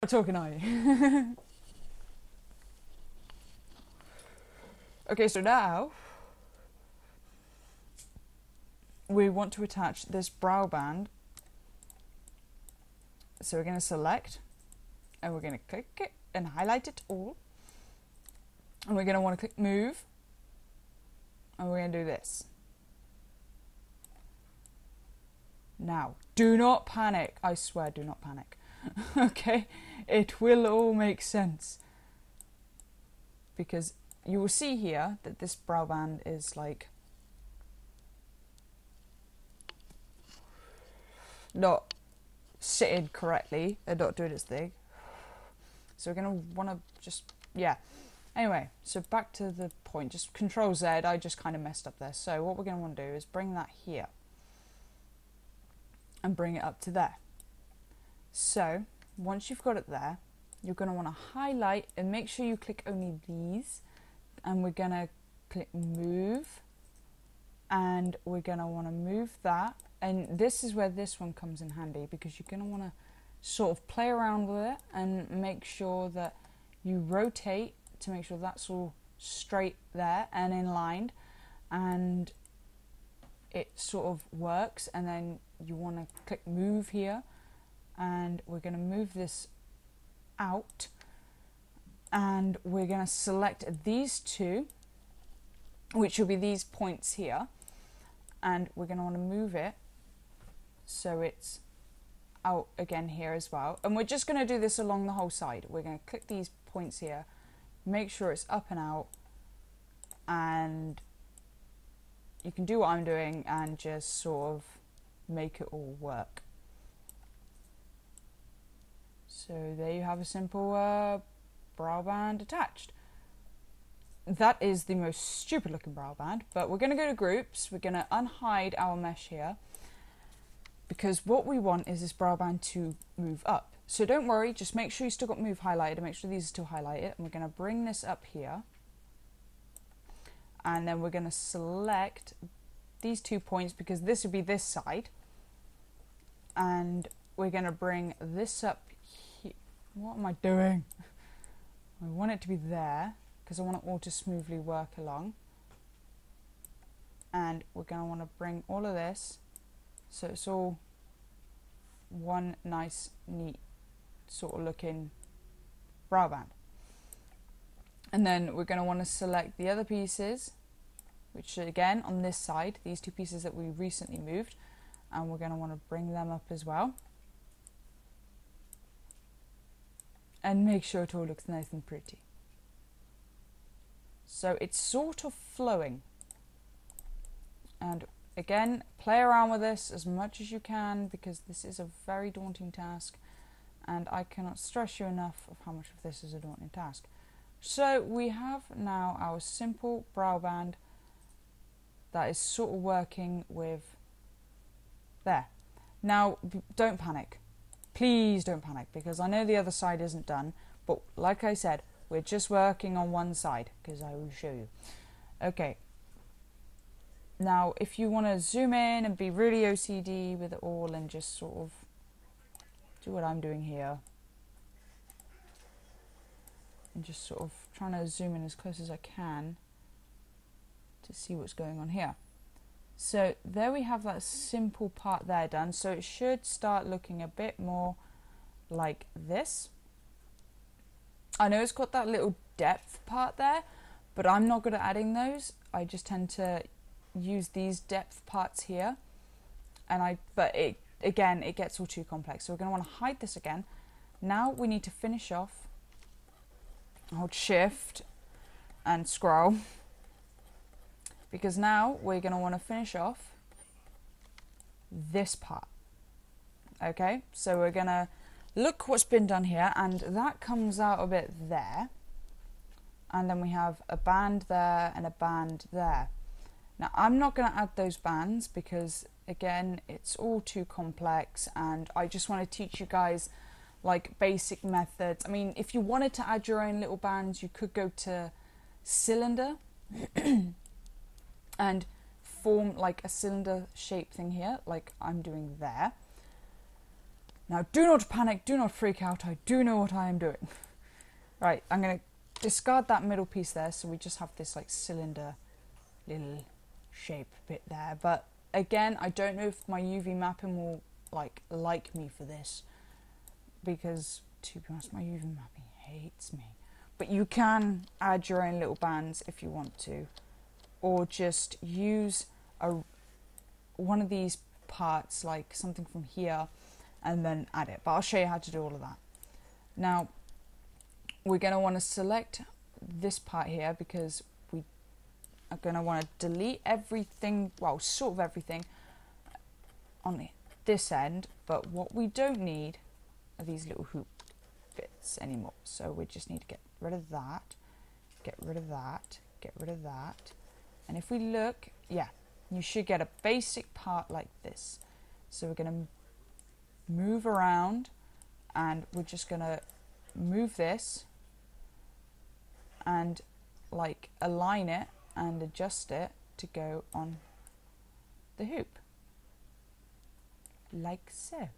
talking, are you? Okay, so now we want to attach this brow band. So we're going to select and we're going to click it and highlight it all. And we're going to want to click move. And we're going to do this. Now, do not panic. I swear, do not panic. Okay? It will all make sense. Because you will see here that this brow band is like not sitting correctly and not doing its thing. So we're going to want to just, yeah. Anyway, so back to the point. Just Control Z, I just kind of messed up there. So what we're going to want to do is bring that here. And bring it up to there. So once you've got it there, you're going to want to highlight and make sure you click only these. And we're going to click move. And we're going to want to move that. And this is where this one comes in handy, because you're going to want to sort of play around with it and make sure that you rotate to make sure that's all straight there and in line, and it sort of works. And then you want to click move here, and we're going to move this out, and we're going to select these two, which will be these points here, and we're going to want to move it so it's out again here as well. And we're just going to do this along the whole side. We're going to click these points here, make sure it's up and out, and you can do what I'm doing and just sort of make it all work. So there you have a simple brow band attached. That is the most stupid looking brow band, but we're going to go to groups. We're going to unhide our mesh here, because what we want is this brow band to move up. So don't worry, just make sure you still got move highlighted and make sure these are still highlighted. And we're going to bring this up here. And then we're going to select these 2 points, because this would be this side. And we're going to bring this up here. What am I doing? I want it to be there, because I want it all to smoothly work along. And we're going to want to bring all of this so it's all one nice, neat, sort of looking brow band. And then we're going to want to select the other pieces, which again on this side, these 2 pieces that we recently moved, and we're going to want to bring them up as well. And make sure it all looks nice and pretty. So it's sort of flowing. And again, play around with this as much as you can, because this is a very daunting task, and I cannot stress you enough of how much of this is a daunting task. So we have now our simple brow band that is sort of working with there. Now, don't panic. Please don't panic, because I know the other side isn't done, but like I said, we're just working on one side, because I will show you. Okay. Now, if you want to zoom in and be really OCD with it all and just sort of do what I'm doing here, and just sort of trying to zoom in as close as I can to see what's going on here. So there we have that simple part there done. So it should start looking a bit more like this. I know it's got that little depth part there, but I'm not good at adding those. I just tend to use these depth parts here, and but it again, it gets all too complex. So we're going to want to hide this again. Now we need to finish off. Hold shift and scroll, because now we're going to want to finish off this part. Okay, so we're going to look what's been done here, and that comes out a bit there, and then we have a band there and a band there. Now I'm not going to add those bands, because again, it's all too complex, and I just want to teach you guys like basic methods. I mean, if you wanted to add your own little bands, you could go to cylinder and form like a cylinder shape thing here, like I'm doing there. Now, do not panic, do not freak out, I do know what I am doing. Right, I'm going to discard that middle piece there, so we just have this like cylinder little shape bit there. But again, I don't know if my UV mapping will like me for this, because to be honest, my UV mapping hates me. But you can add your own little bands if you want to, or just use one of these parts, like something from here, and then add it. But I'll show you how to do all of that. Now, we're going to want to select this part here, because we are going to want to delete everything, well, sort of everything on this end, but what we don't need are these little hoop bits anymore. So we just need to get rid of that, get rid of that, get rid of that. And if we look, yeah, you should get a basic part like this. So we're going to move around, and we're just going to move this and like align it and adjust it to go on the hoop, like so.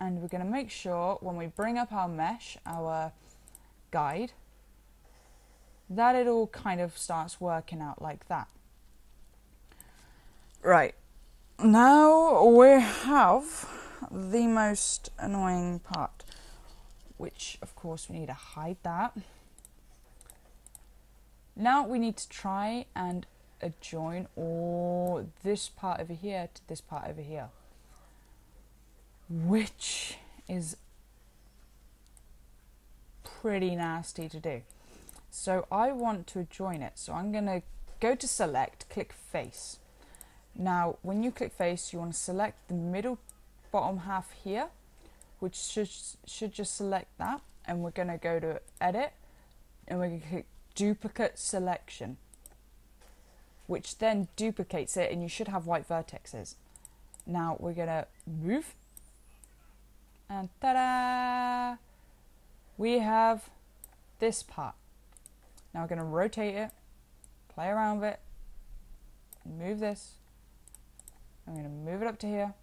And we're going to make sure when we bring up our mesh, our guide, that it all kind of starts working out like that. Right, now we have the most annoying part, which of course we need to hide that. Now we need to try and adjoin all this part over here to this part over here, which is pretty nasty to do. So I want to adjoin it, so I'm going to go to select, click face. Now when you click face, you want to select the middle bottom half here, which should just select that, and we're going to go to edit, and we're going to click duplicate selection, which then duplicates it, and you should have white vertexes. Now we're going to move, and ta-da! We have this part. Now we're going to rotate it, play around with it, move this. I'm going to move it up to here,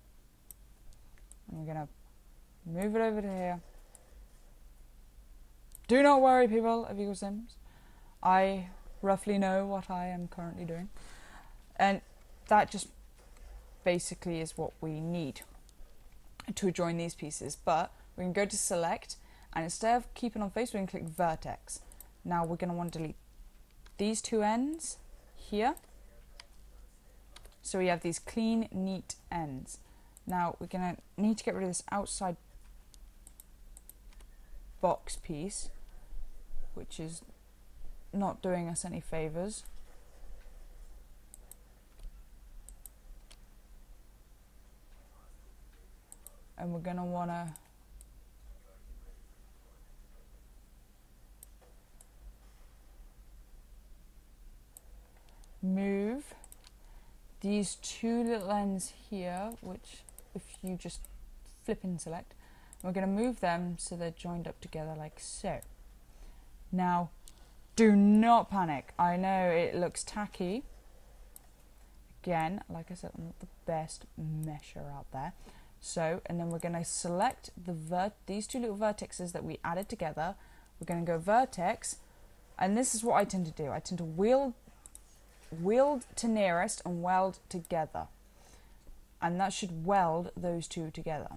and we're going to move it over to here. Do not worry, people of Equus Sims. I roughly know what I am currently doing. And that just basically is what we need to adjoin these pieces. But we can go to select, and instead of keeping on face, we can click vertex. Now we're going to want to delete these two ends here. So we have these clean, neat ends. Now we're going to need to get rid of this outside box piece, which is not doing us any favours. And we're going to want to move these two little ends here, which if you just flip and select, we're going to move them so they're joined up together like so. Now, do not panic. I know it looks tacky. Again, like I said, I'm not the best mesher out there. So, and then we're going to select these two little vertexes that we added together. We're going to go vertex, and this is what I tend to do. I tend to wheel to nearest and weld together, and that should weld those two together.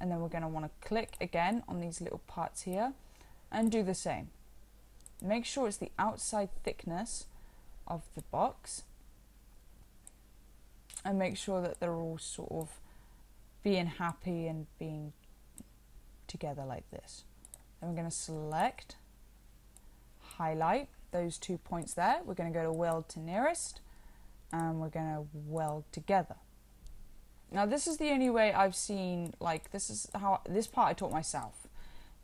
And then we're going to want to click again on these little parts here and do the same. Make sure it's the outside thickness of the box, and make sure that they're all sort of being happy and being together like this. Then we're going to select, highlight those 2 points there. We're going to go to weld to nearest, and we're going to weld together. Now this is the only way I've seen, like this part I taught myself,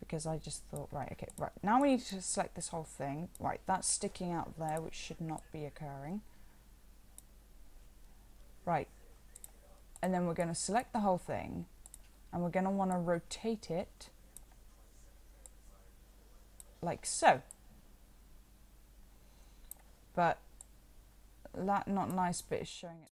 because I just thought, right, okay, right, now we need to select this whole thing. Right, that's sticking out there, which should not be occurring. Right, and then we're going to select the whole thing, and we're going to want to rotate it like so. but that not nice bit is showing it.